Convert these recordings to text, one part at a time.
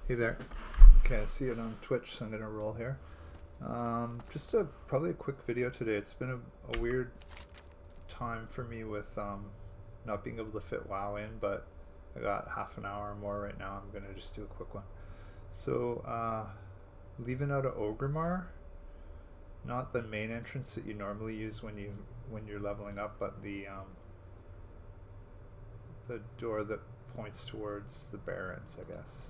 Hey there. Okay, I see it on Twitch, so I'm gonna roll here. Just probably a quick video today. It's been a weird time for me with not being able to fit WoW in, but I got half an hour or more right now. I'm gonna just do a quick one. So leaving out of Orgrimmar, not the main entrance that you normally use when you're leveling up, but the door that points towards the Barrens, I guess.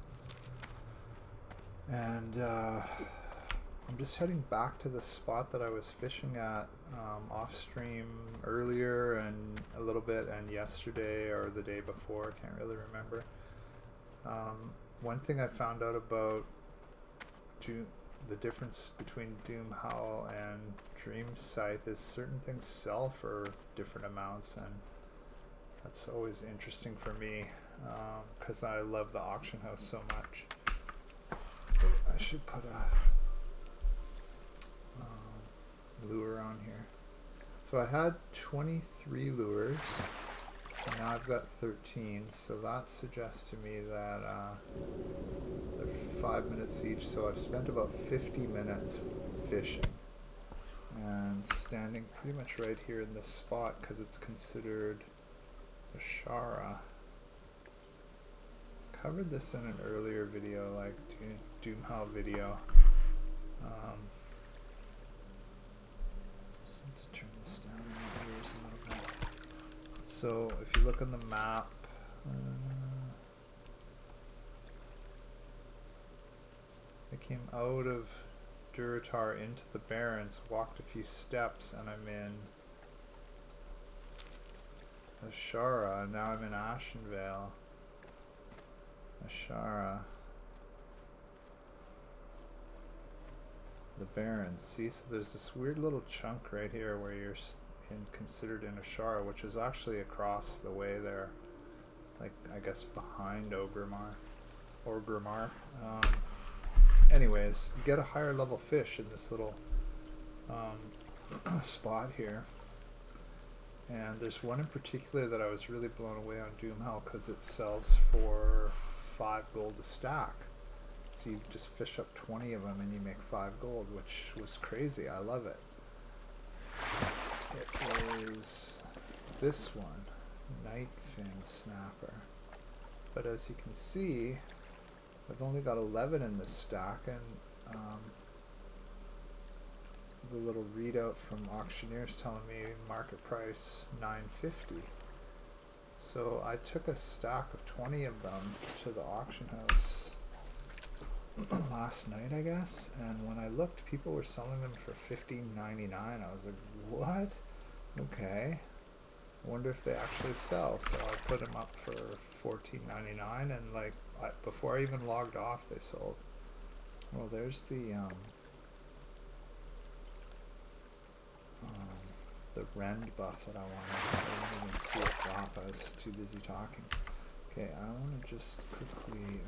And I'm just heading back to the spot that I was fishing at off stream earlier and a little bit, and yesterday or the day before, I can't really remember. One thing I found out about the difference between Doom Howl and Dreamscythe is certain things sell for different amounts, and that's always interesting for me because I love the auction house so much. I should put a lure on here. So I had 23 lures, and now I've got 13, so that suggests to me that they're 5 minutes each, so I've spent about 50 minutes fishing and standing pretty much right here in this spot because it's considered a Shara. Covered this in an earlier video, like Doomhow video. Just need to turn this down in my ears a little bit. So if you look on the map, I came out of Durotar into the Barrens, walked a few steps, and I'm in Ashara, and now I'm in Ashenvale. Ashara, the Barrens. See, so there's this weird little chunk right here where you're considered in Ashara, which is actually across the way there, like I guess behind Orgrimmar. Anyways, you get a higher level fish in this little spot here. And there's one in particular that I was really blown away on Doomhowl because it sells for 5 gold a stack. So you just fish up 20 of them and you make 5 gold, which was crazy. I love it. It is this one, Nightfang Snapper. But as you can see, I've only got 11 in this stack, and the little readout from auctioneers telling me market price $9.50. So I took a stack of 20 of them to the auction house last night, I guess, and when I looked, people were selling them for $15.99. I was like, what? Okay, I wonder if they actually sell. So I put them up for $14.99, and like before I even logged off, they sold. Well, there's the rend buff that I wanted. I didn't even see it drop. I was too busy talking. Okay, I want to just quickly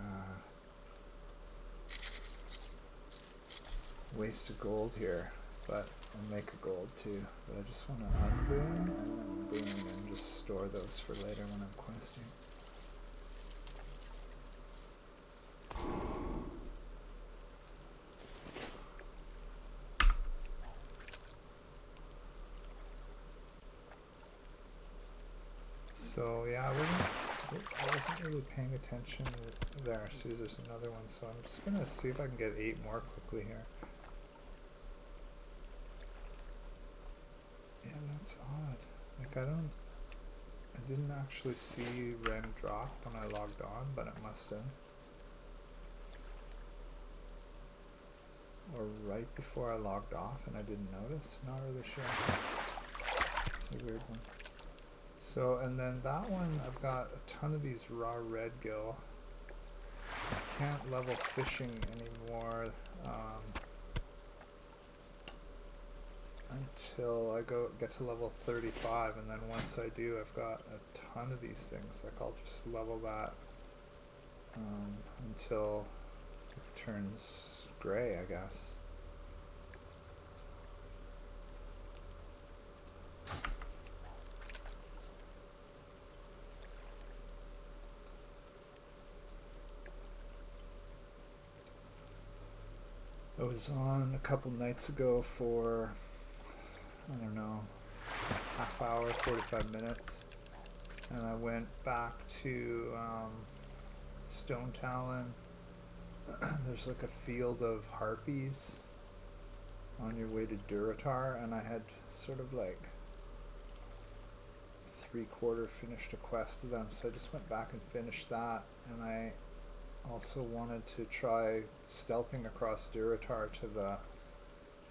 waste a gold here, but I'll make a gold too. But I just want to unboon and then boon and just store those for later when I'm questing. So yeah, I wasn't really paying attention there. See, there's another one, so I'm just gonna see if I can get 8 more quickly here. Yeah, that's odd. Like I didn't actually see Ren drop when I logged on, but it must have. Or right before I logged off and I didn't notice. Not really sure. It's a weird one. So, and then that one, I've got a ton of these raw red gill. I can't level fishing anymore until I get to level 35, and then once I do, I've got a ton of these things. Like I'll just level that until it turns gray, I guess. was on a couple nights ago for, I don't know, half hour, 45 minutes. And I went back to Stone Talon. There's like a field of harpies on your way to Durotar, and I had sort of like 3/4 finished a quest of them, so I just went back and finished that. And I also wanted to try stealthing across Durotar to the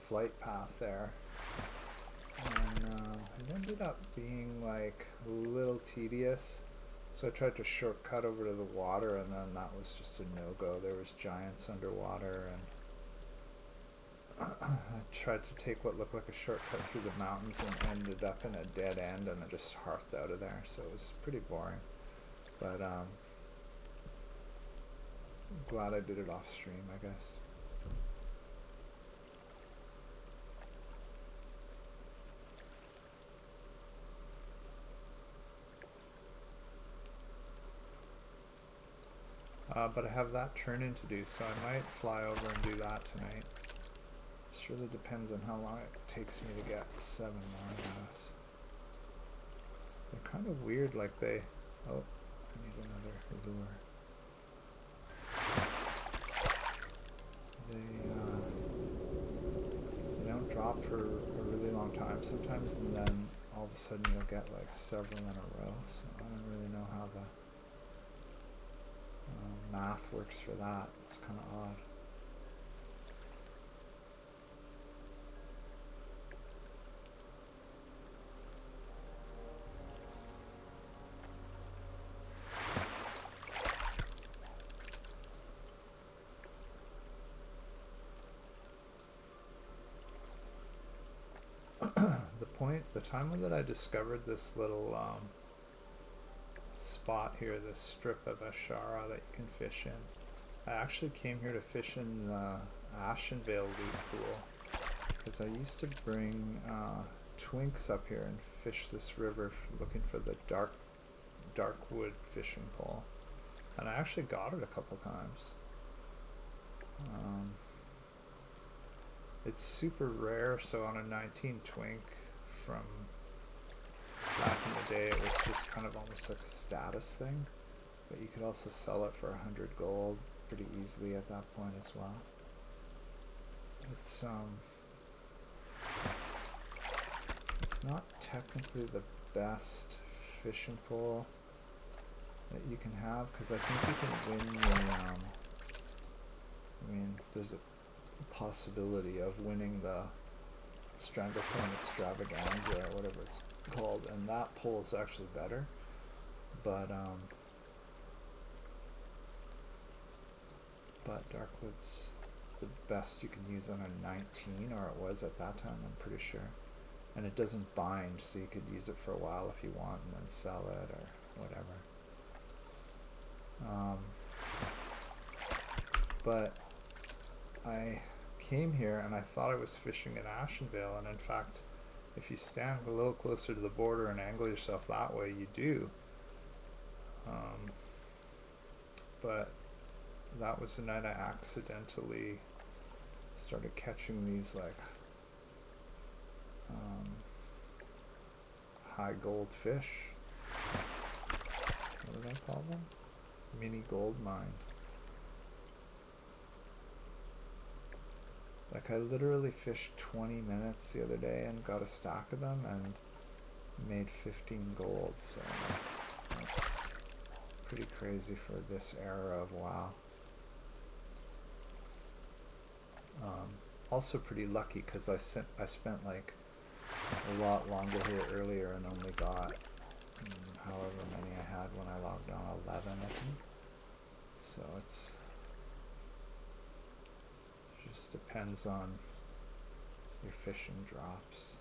flight path there, and it ended up being like a little tedious, so I tried to shortcut over to the water, and then that was just a no-go. There was giants underwater, and I tried to take what looked like a shortcut through the mountains and ended up in a dead end, and I just hearthed out of there, so it was pretty boring. But I'm glad I did it off stream, I guess. But I have that turn-in to do, so I might fly over and do that tonight. Just really depends on how long it takes me to get 7 more of those. They're kind of weird, like they... Oh, I need another lure. They don't drop for a really long time sometimes, and then all of a sudden you'll get like several in a row, so I don't really know how the math works for that. It's kind of odd. The time that I discovered this little spot here, this strip of Ashara that you can fish in, I actually came here to fish in the LvL loot pool, because I used to bring twinks up here and fish this river looking for the dark wood fishing pole, and I actually got it a couple times. It's super rare, so on a 19 twink from back in the day, it was just kind of almost like a status thing, but you could also sell it for 100 gold pretty easily at that point as well. It's not technically the best fishing pole that you can have, because I think you can win the I mean, there's a possibility of winning the Stranglethorn Extravaganza or whatever it's called, and that pole is actually better, but Darkwood's the best you can use on a 19, or it was at that time, I'm pretty sure, and it doesn't bind, so you could use it for a while if you want and then sell it or whatever. But I came here and I thought I was fishing in Ashenvale, and in fact, if you stand a little closer to the border and angle yourself that way, you do. But that was the night I accidentally started catching these like high gold fish. What did I call them? Mini gold mine. Like, I literally fished 20 minutes the other day and got a stack of them and made 15 gold, so like, that's pretty crazy for this era of WoW. Also pretty lucky, because I spent like a lot longer here earlier and only got however many I had when I logged on, 11 I think. So it's just depends on your fishing drops.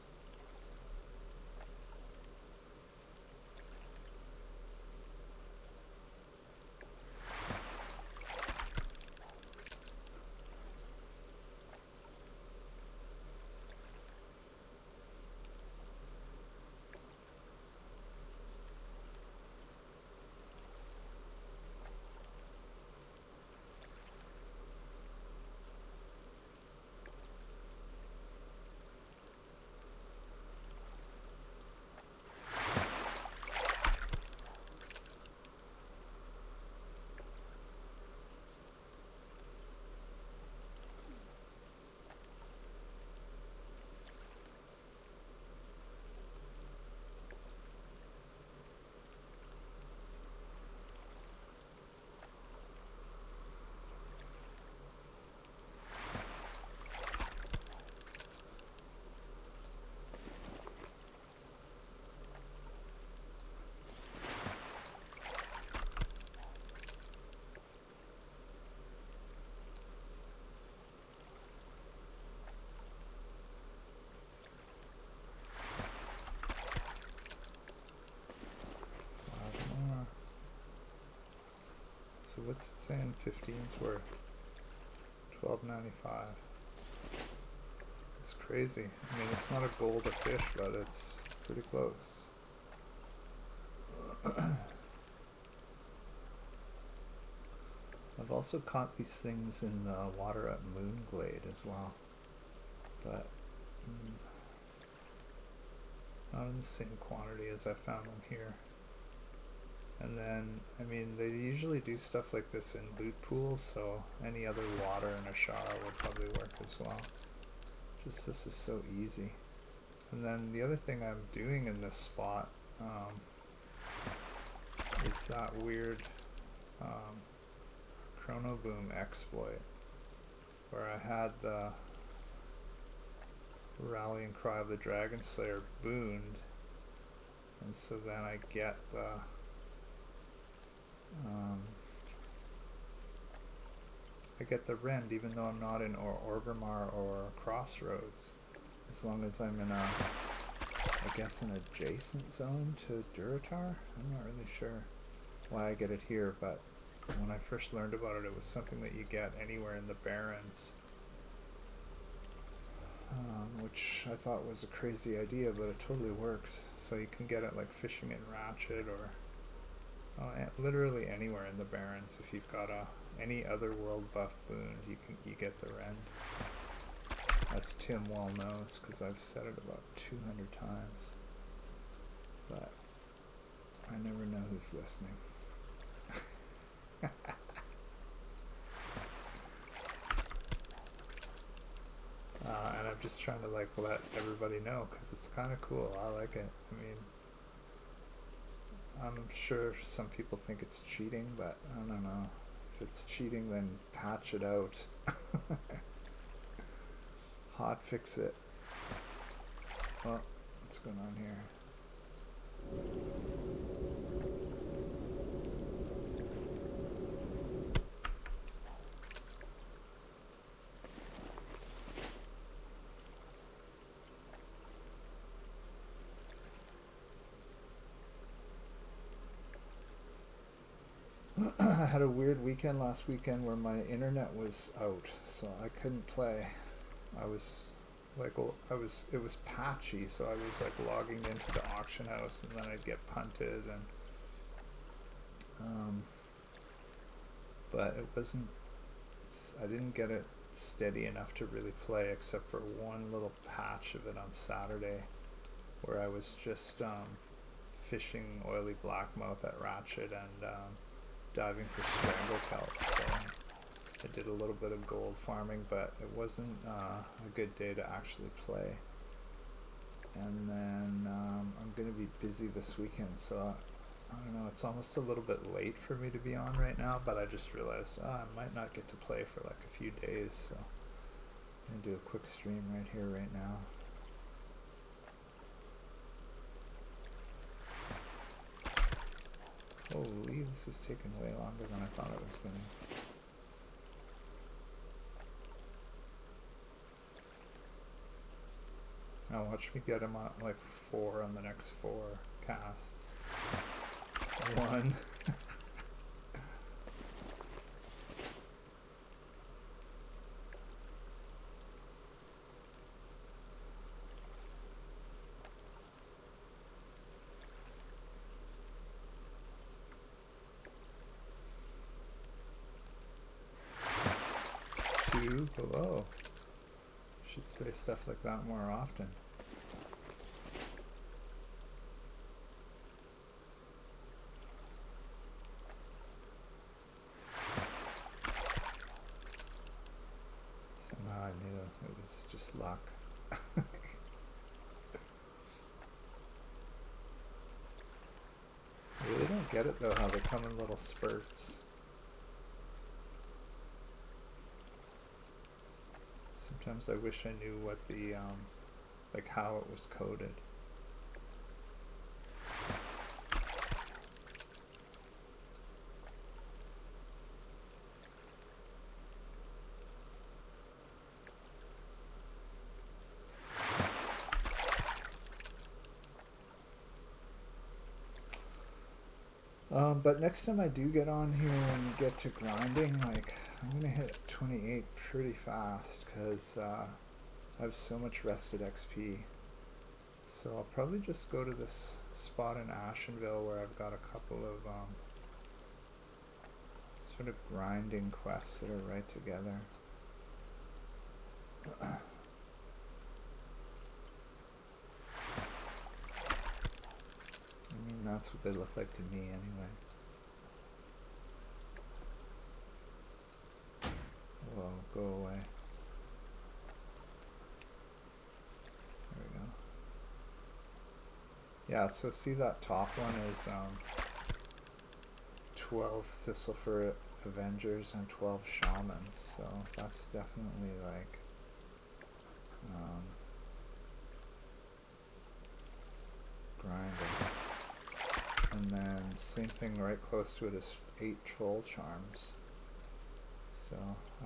So what's it saying 15's worth? $12.95. It's crazy. I mean, it's not a gold a fish, but it's pretty close. I've also caught these things in the water at Moonglade as well, but not in the same quantity as I found them here. And then, I mean, they usually do stuff like this in loot pools, so any other water in a shower would probably work as well. Just this is so easy. And then the other thing I'm doing in this spot is that weird Chrono Boom exploit where I had the Rallying Cry of the Dragon Slayer booned, and so then I get the rend even though I'm not in Orgrimmar or Crossroads, as long as I'm in I guess an adjacent zone to Durotar. I'm not really sure why I get it here, but when I first learned about it, it was something that you get anywhere in the Barrens, which I thought was a crazy idea, but it totally works. So you can get it like fishing in Ratchet or literally anywhere in the Barrens. If you've got any other world buff boon, you get the rend. As Tim well knows, because I've said it about 200 times. But I never know who's listening. And I'm just trying to like let everybody know because it's kind of cool. I like it. I mean, I'm sure some people think it's cheating, but I don't know. If it's cheating, then patch it out. Hot fix it. Oh, what's going on here? I had a weird weekend last weekend where my internet was out, so I couldn't play. I was like, it was patchy, so I was like logging into the auction house and then I'd get punted, and but it wasn't, I didn't get it steady enough to really play, except for one little patch of it on Saturday where I was just fishing oily blackmouth at Ratchet and diving for stranglekelp. So I did a little bit of gold farming, but it wasn't a good day to actually play. And then I'm going to be busy this weekend, so I don't know, it's almost a little bit late for me to be on right now, but I just realized I might not get to play for like a few days, so I'm going to do a quick stream right here, right now. Holy, this is taking way longer than I thought it was going to. Now watch me get him on like 4 on the next 4 casts. 1. Two below. Should say stuff like that more often. Somehow I knew it was just luck. I really don't get it though, how they come in little spurts. Sometimes I wish I knew what the, like how it was coded. But next time I do get on here and get to grinding, like, I'm gonna hit 28 pretty fast because I have so much rested XP. So I'll probably just go to this spot in Ashenville where I've got a couple of sort of grinding quests that are right together. I mean, that's what they look like to me anyway. Whoa, go away. There we go. Yeah, so see that top one is 12 Thistlefer Avengers and 12 Shamans, so that's definitely like grinding. And then same thing right close to it is 8 Troll Charms. So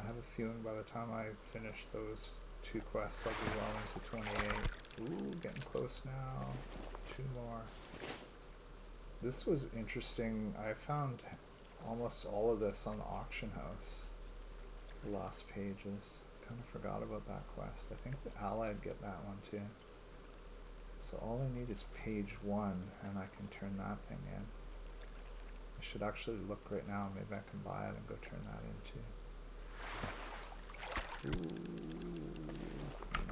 I have a feeling by the time I finish those 2 quests I'll be well into 28. Ooh, getting close now. 2 more. This was interesting. I found almost all of this on the auction house. The last pages. Kind of forgot about that quest. I think the Allied get that one too. So all I need is page 1 and I can turn that thing in. I should actually look right now. Maybe I can buy it and go turn that in too. Ooh,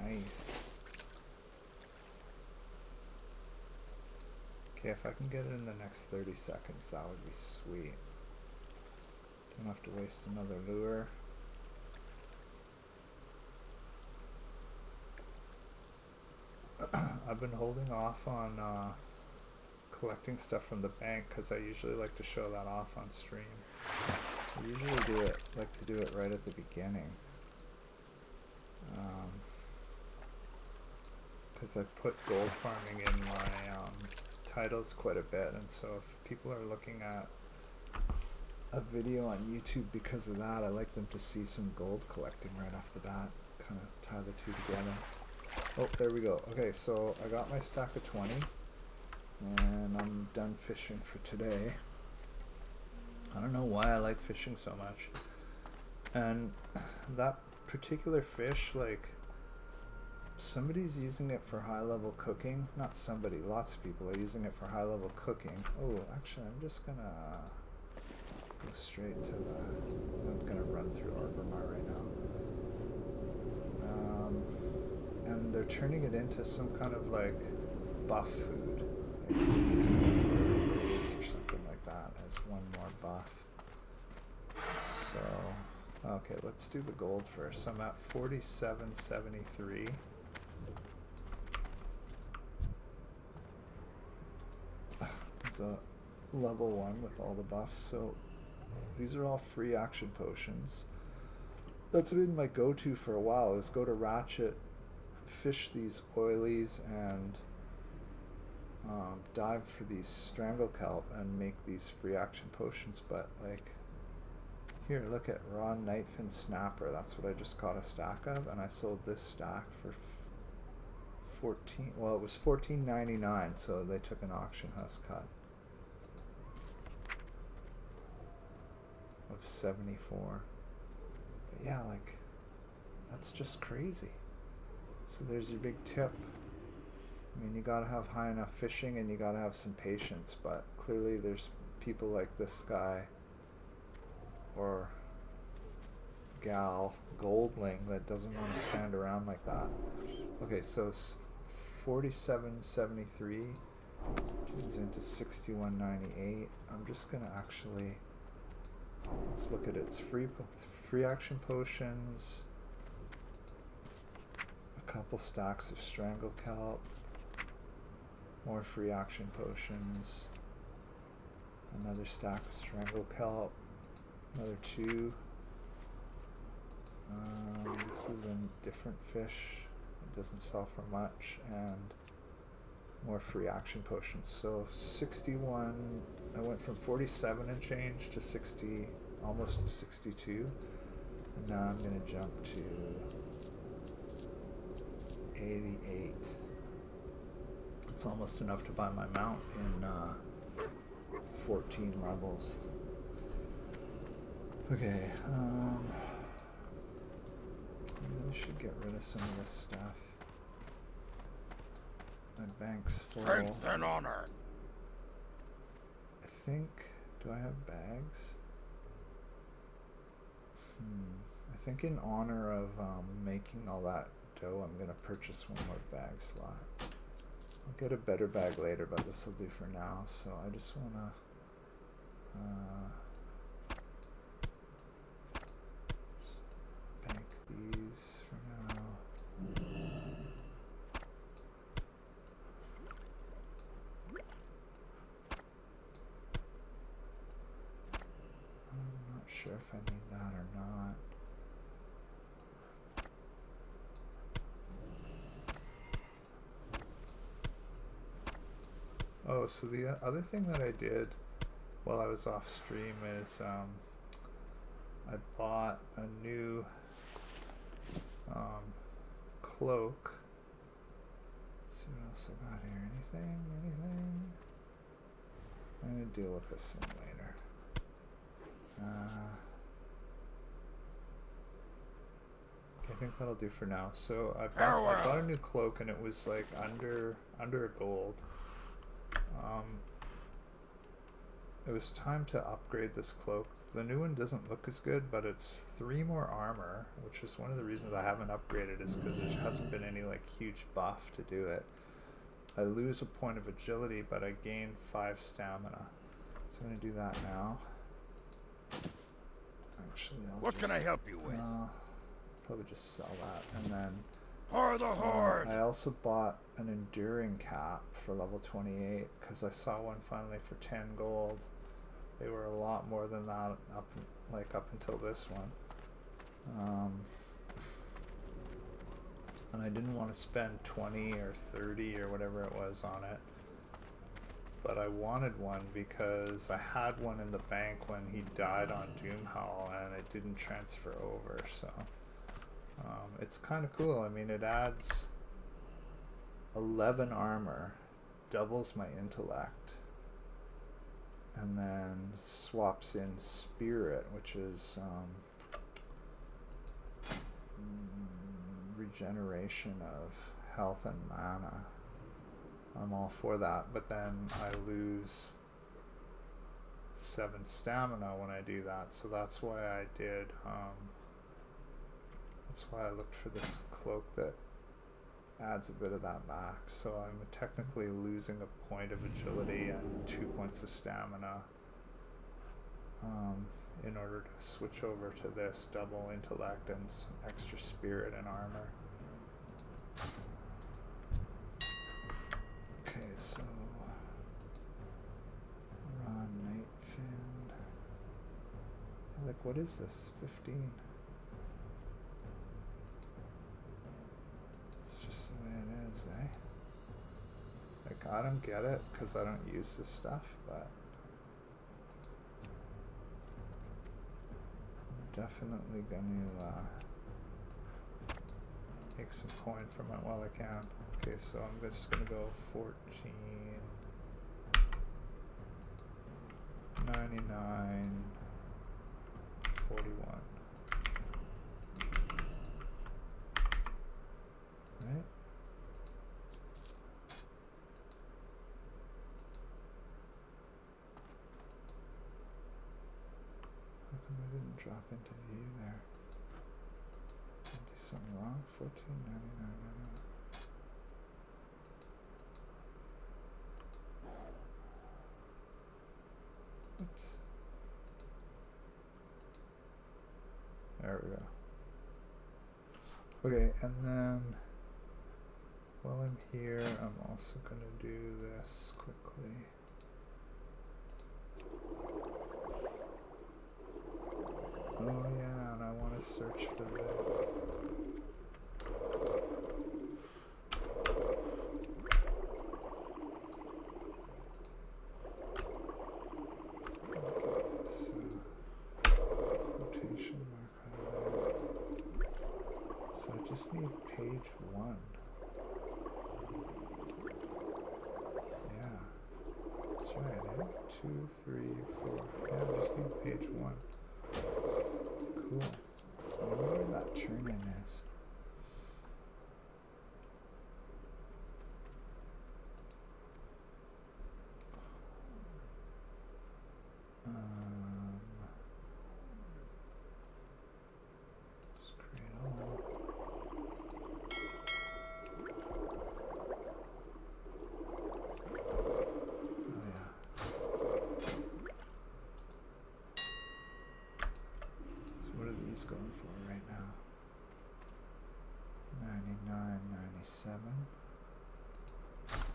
nice. Okay, if I can get it in the next 30 seconds, that would be sweet. Don't have to waste another lure. I've been holding off on collecting stuff from the bank because I usually like to show that off on stream. I usually like to do it right at the beginning. Because I put gold farming in my titles quite a bit, and so if people are looking at a video on YouTube because of that, I like them to see some gold collecting right off the bat, kind of tie the two together. Oh, there we go. Okay, so I got my stack of 20 and I'm done fishing for today. I don't know why I like fishing so much, and that particular fish, like, somebody's using it for high level cooking. Not somebody, lots of people are using it for high level cooking. Oh, actually I'm just gonna go straight to the, I'm not gonna run through Orgrimmar right now. And they're turning it into some kind of like buff food. Like using it for raids or something like that as one more buff. So, okay, let's do the gold first. So I'm at 47.73. There's a level 1 with all the buffs. So these are all free action potions. That's been my go-to for a while, is go to Ratchet, fish these oilies, and dive for these strangle kelp and make these free action potions. But like, here, look at raw knifefin snapper. That's what I just got a stack of, and I sold this stack for 14. Well, it was $14.99, so they took an auction house cut of 74. But yeah, like, that's just crazy. So there's your big tip. I mean, you gotta have high enough fishing and you gotta have some patience, but clearly there's people like this guy or gal, Goldling, that doesn't want to stand around like that. Okay, so 47.73 turns into 61.98. I'm just gonna actually, let's look at its free action potions, a couple stacks of strangle kelp, more free action potions, another stack of strangle kelp, another 2. This is a different fish. It doesn't sell for much, and more free action potions. So 61. I went from 47 and change to 60, almost 62, and now I'm going to jump to 88. It's almost enough to buy my mount in 14 levels. Okay, I really should get rid of some of this stuff. My bank's full. Strength and honor. I think, do I have bags? I think in honor of making all that dough, I'm gonna purchase one more bag slot. I'll get a better bag later, but this will do for now. So I just wanna just bank these for now. I'm not sure if I need that or not. Oh, so the other thing that I did while I was off stream is I bought a new cloak. Let's see what else I got here. Anything? I'm gonna deal with this thing later. I think that'll do for now. So I bought a new cloak, and it was like under a gold. It was time to upgrade this cloak. The new one doesn't look as good, but it's 3 more armor, which is one of the reasons I haven't upgraded, is because there hasn't been any like huge buff to do it. I lose a point of agility, but I gain 5 stamina. So I'm gonna do that now. Actually, What can I help you with? Probably just sell that, and then For the horde! I also bought an enduring cap for level 28 because I saw one finally for 10 gold. They were a lot more than that up until this one. And I didn't want to spend 20 or 30 or whatever it was on it. But I wanted one because I had one in the bank when he died on Doomhowl and it didn't transfer over, so it's kind of cool. I mean, it adds 11 armor, doubles my intellect, and then swaps in spirit, which is regeneration of health and mana. I'm all for that, but then I lose 7 stamina when I do that, so that's why I did that's why I looked for this cloak that adds a bit of that back. So I'm technically losing a point of agility and 2 points of stamina in order to switch over to this double intellect and some extra spirit and armor. Okay, so Raw Nightfin. Like, what is this? 15. It's just the way it is, eh? Like, I don't get it because I don't use this stuff, but I'm definitely gonna make some coin from it while I can. Okay, so I'm just gonna go 14, 99, 41. Right? How come I didn't drop into view there? Did I do something wrong? 14.99. There we go. Okay, and then while I'm here, I'm also going to do this quickly. Oh yeah, and I want to search for this. Quotation mark right there. So I just need page 1. Yeah, that's right, eh? 2 2, 3, 4. Yeah, I just need page 1. Cool. I wonder where that turn-in is. Let's create all. Oh yeah. So what are these going for right now? 99, 97.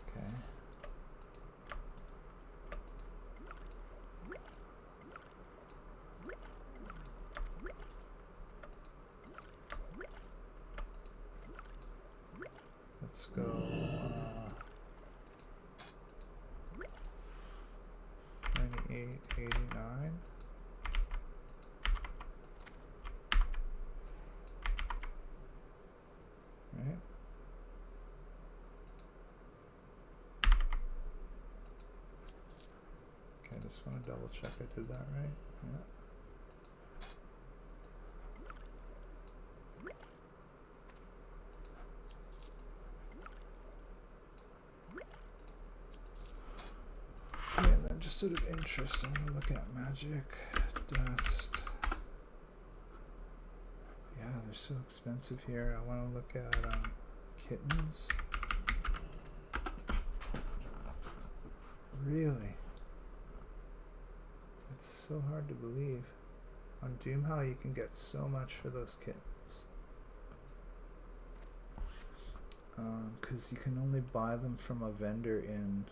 Okay. Let's go 98, 89. Right? Okay, I just want to double check I did that right. Yeah. Okay, and then just out of interest, I'm going to look at magic, dust. Yeah, they're so expensive here. I want to look at kittens. Really? It's so hard to believe. On Doomhow you can get so much for those kittens. Because you can only buy them from a vendor in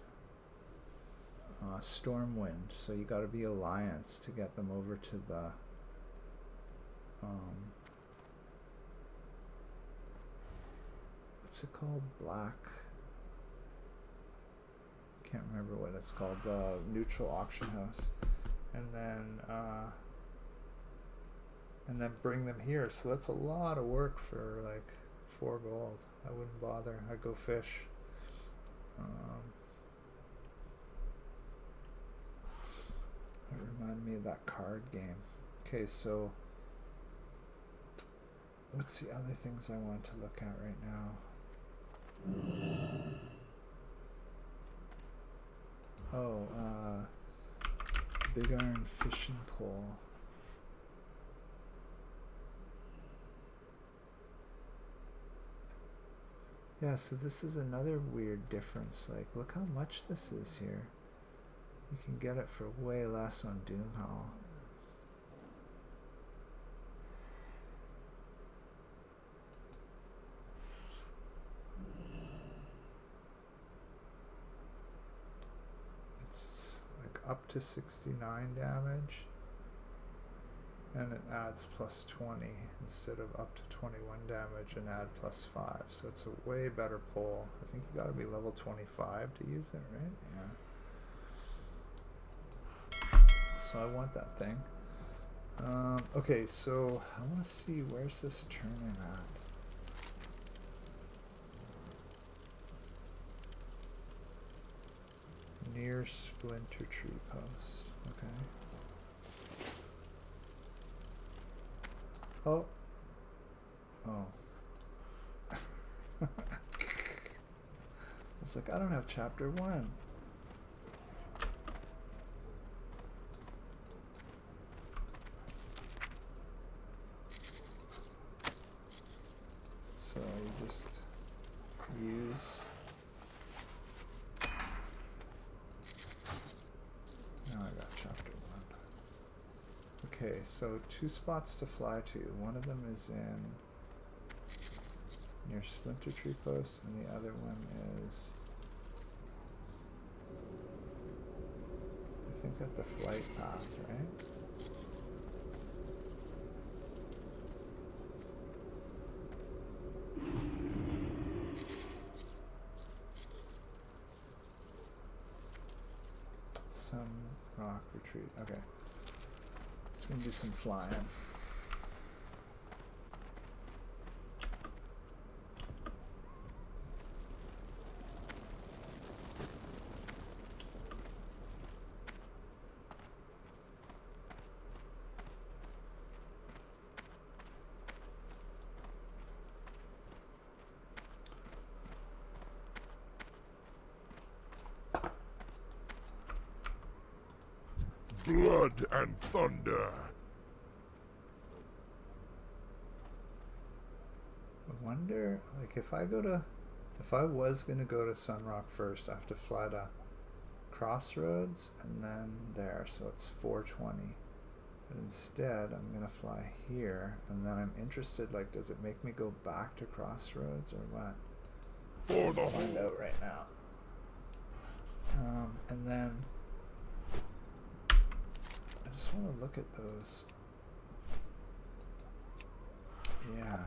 Stormwind, so you got to be Alliance to get them over to the what's it called? Black. Can't remember what it's called. The neutral auction house, and then bring them here. So that's a lot of work for like 4 gold. I wouldn't bother. I'd go fish. It reminded me of that card game. Okay, so what's the other things I want to look at right now? Oh, big iron fishing pole. Yeah, so this is another weird difference. Like, look how much this is here. You can get it for way less on Doomhow. It's like up to 69 damage. And it adds plus 20 instead of up to 21 damage and add plus 5. So it's a way better pull. I think you gotta be level 25 to use it, right? Yeah. So I want that thing. Okay, so I want to see where's this turn-in at. Near Splinter Tree Post. Okay. Oh. Oh. It's like, I don't have chapter 1. So you just use. Now I got chapter 1. Okay, so 2 spots to fly to. One of them is in near Splinter Tree Post, and the other one is, I think, at the flight path, right? Some rock retreat. Okay. It's gonna do some flying. blood and thunder. I wonder, like, if I was gonna go to Sunrock first, I have to fly to Crossroads and then there, so it's 420. But instead, I'm gonna fly here, and then I'm interested, like, does it make me go back to Crossroads or what? So For the I'll find whole. out right now. And then I just want to look at those. Yeah.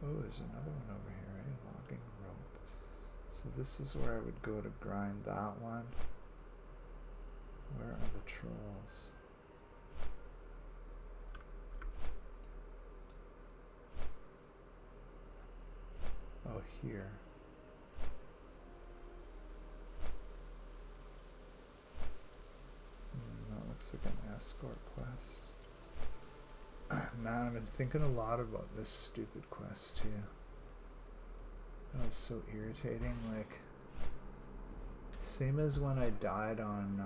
Oh, there's another one over here, right? Logging rope. So this is where I would go to grind that one. Where are the trolls? Oh, here. That looks like an escort quest. Man, I've been thinking a lot about this stupid quest too. That was so irritating. Like, same as when I died on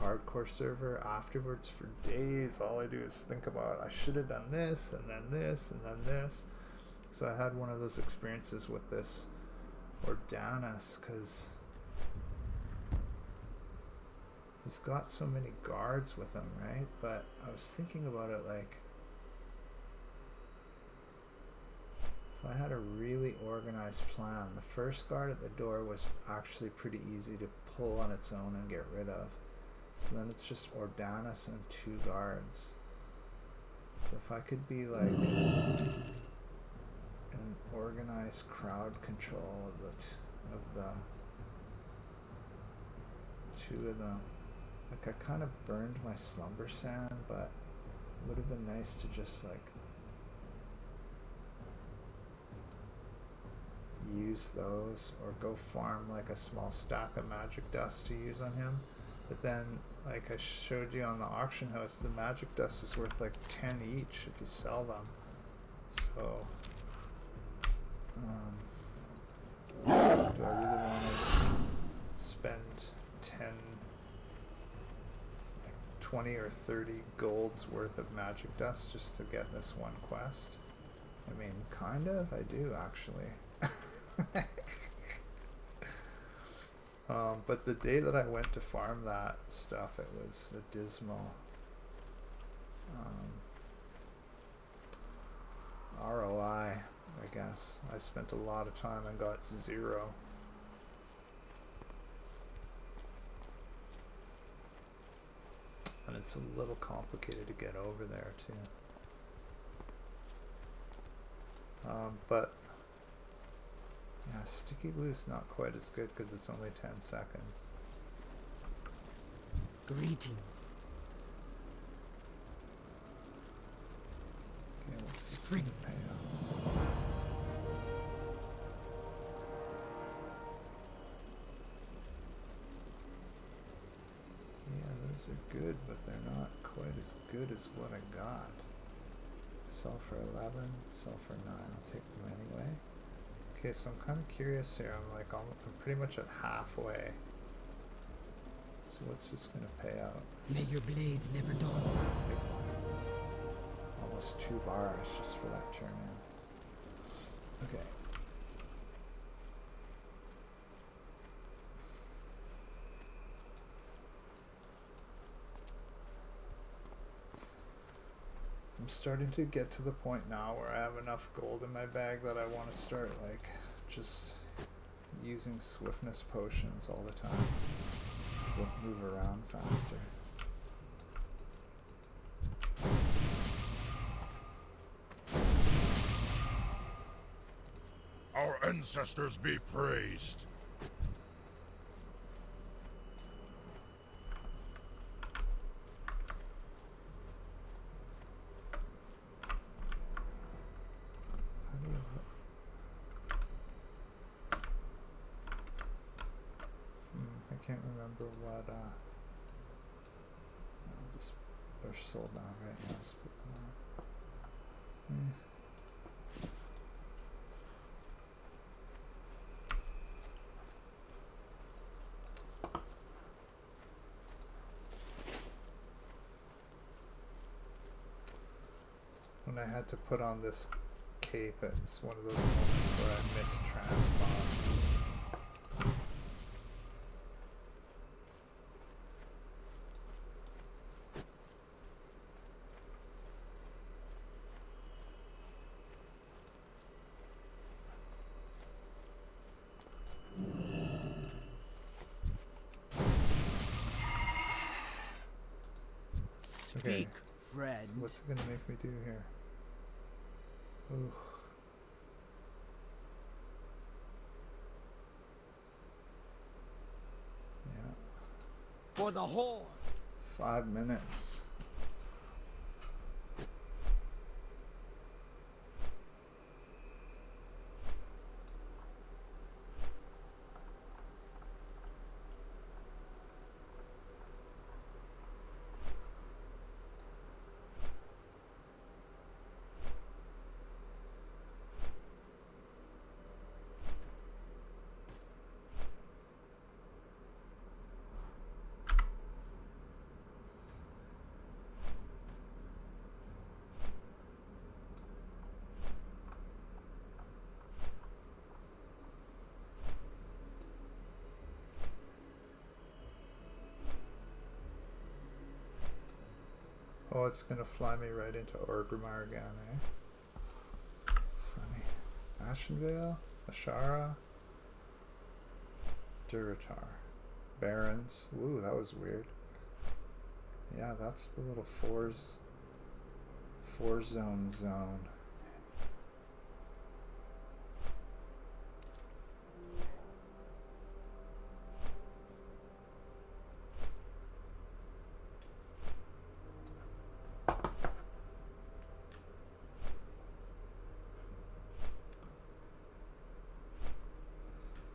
hardcore server. Afterwards, for days, all I do is think about I should have done this and then this and then this. So I had one of those experiences with this Ordanis because he's got so many guards with him, right? But I was thinking about it, like, if I had a really organized plan, the first guard at the door was actually pretty easy to pull on its own and get rid of. So then it's just Ordanis and 2 guards. So if I could be like an organized crowd control of the 2 of them. Like, I kind of burned my slumber sand, but it would have been nice to just like use those or go farm like a small stack of magic dust to use on him. But then, like I showed you on the auction house, the magic dust is worth like 10 each if you sell them. So do I really want to spend 10, 20 or 30 golds worth of magic dust just to get this one quest? I mean, kind of, I do actually. But the day that I went to farm that stuff, it was a dismal ROI, I guess. I spent a lot of time and got 0. And it's a little complicated to get over there too. But yeah, sticky glue is not quite as good because it's only 10 seconds. Greetings. Okay, what's this gonna pay out? Yeah, those are good, but they're not quite as good as what I got. Sell for 11, sell for 9. I'll take them anyway. Okay, so I'm kind of curious here. I'm pretty much at halfway. So what's this gonna pay out? May your blades never dawn. Big one. Almost 2 bars just for that turn in. Okay. I'm starting to get to the point now where I have enough gold in my bag that I want to start like just using swiftness potions all the time. We'll move around faster. Our ancestors be praised. How do you I can't remember what they're sold out right now. Just put them on. when I had to put on this cape, it's one of those moments where I missed transmog. Okay, Speak, friend. so what's it gonna make me do here? Ooh. Yeah. For the whore. 5 minutes. Oh, it's gonna fly me right into Orgrimmar again, eh? It's funny. Ashenvale, Ashara, Durotar, Barons. Ooh, that was weird. Yeah, that's the little four zone.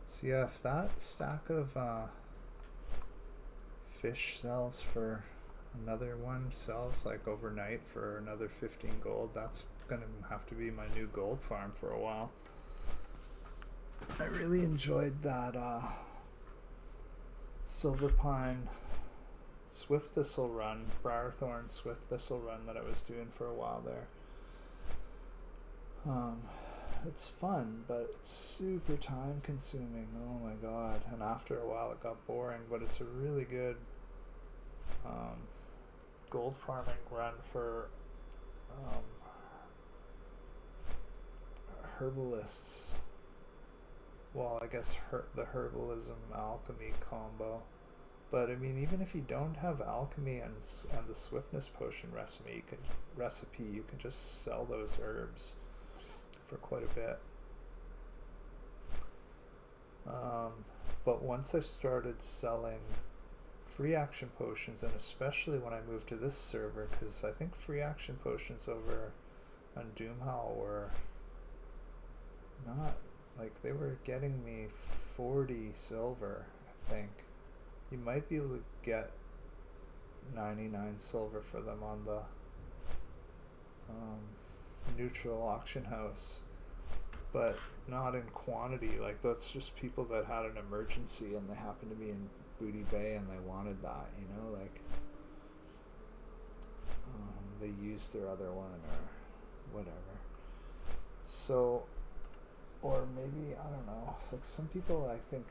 So yeah, if that stack of fish sells for another one, sells like overnight for another 15 gold, that's gonna have to be my new gold farm for a while. I really enjoyed that Silverpine Swift Thistle run, Briarthorn Swift Thistle run that I was doing for a while there. It's fun, but it's super time consuming. Oh my god. And after a while it got boring, but it's a really good gold farming run for herbalists. Well, I guess the herbalism alchemy combo. But I mean, even if you don't have alchemy and the swiftness potion recipe, you can just sell those herbs for quite a bit. But once I started selling free action potions, and especially when I moved to this server, because I think free action potions over on Doomhowl were not, like, they were getting me 40 silver, I think. You might be able to get 99 silver for them on the neutral auction house, but not in quantity. Like, that's just people that had an emergency and they happened to be in Booty Bay and they wanted that, you know, like they used their other one or whatever. So, or maybe, I don't know, it's like some people, I think,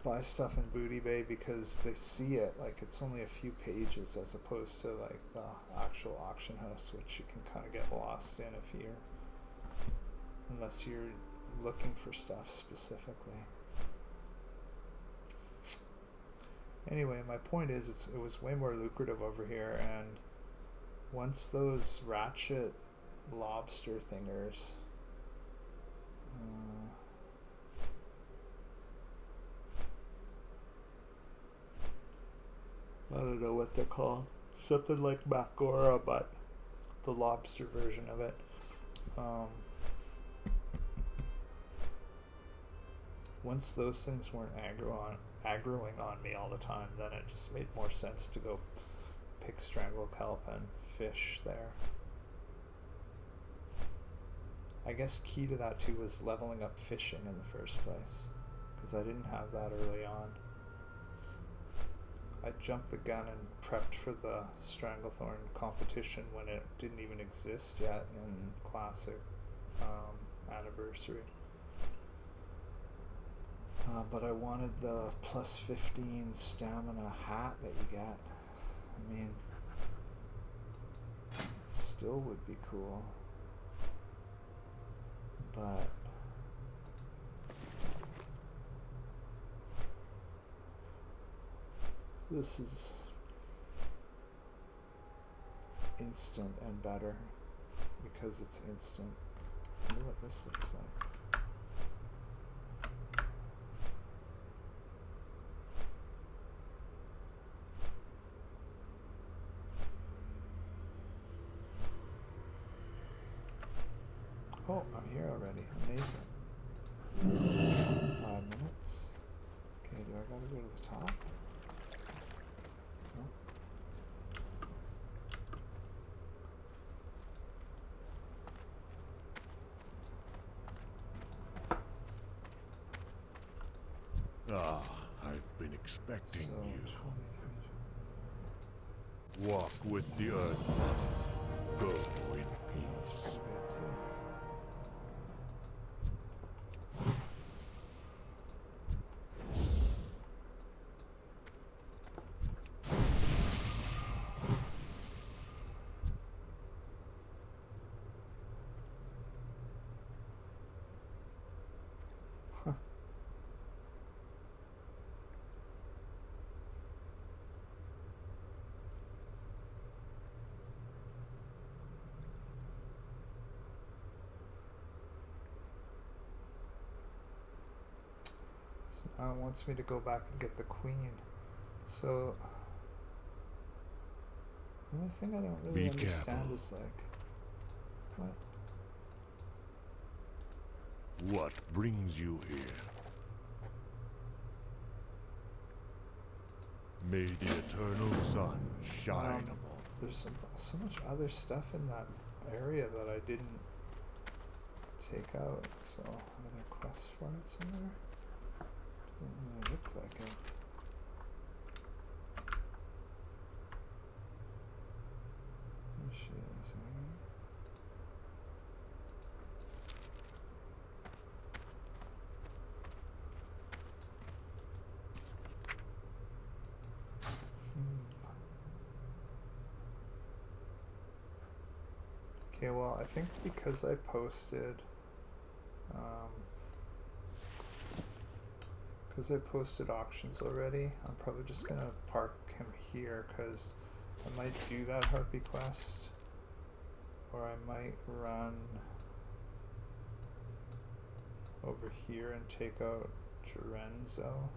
buy stuff in Booty Bay because they see it, like it's only a few pages as opposed to like the actual auction house, which you can kind of get lost in if you're, unless you're looking for stuff specifically. Anyway, my point is, it was way more lucrative over here, and once those ratchet lobster thingers I don't know what they're called. Something like Makora, but the lobster version of it. Once those things weren't aggroing on me all the time, then it just made more sense to go pick strangle kelp and fish there. I guess key to that too was leveling up fishing in the first place, because I didn't have that early on. I jumped the gun and prepped for the Stranglethorn competition when it didn't even exist yet in Classic Anniversary. But I wanted the plus 15 stamina hat that you get. I mean, it still would be cool. But this is instant and better because it's instant. I wonder what this looks like. Oh, I'm here already. Amazing. 5 minutes. Okay, do I gotta go to the top? No. Ah, I've been expecting So, you. 23. Walk with the earth. Go in That's peace. pretty good too. So now it wants me to go back and get the queen. So the only thing I don't really Be understand careful. is like what? What brings you here? May the eternal sun shine upon. There's so much other stuff in that area that I didn't take out. So are there quests for it somewhere? Doesn't really look like it. There she is. Okay, well, I think because I posted, auctions already, I'm probably just gonna park him here because I might do that Harpy quest, or I might run over here and take out Dreamscythe.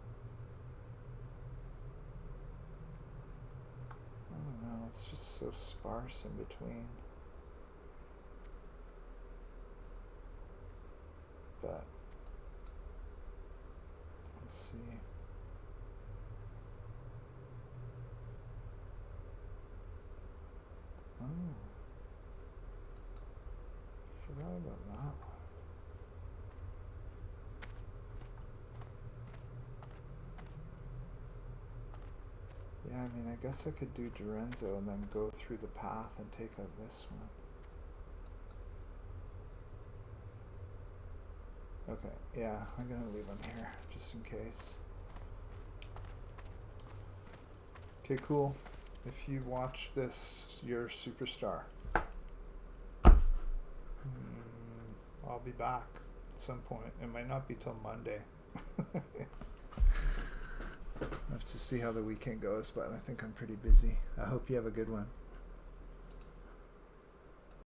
I don't know, it's just so sparse in between. But let's see. Oh, forgot about that one. Yeah, I mean, I guess I could do Dreamscythe and then go through the path and take out this one. Okay, yeah, I'm gonna leave him here, just in case. Okay, cool. If you watch this, you're a superstar. I'll be back at some point. It might not be till Monday. I have to see how the weekend goes, but I think I'm pretty busy. I hope you have a good one.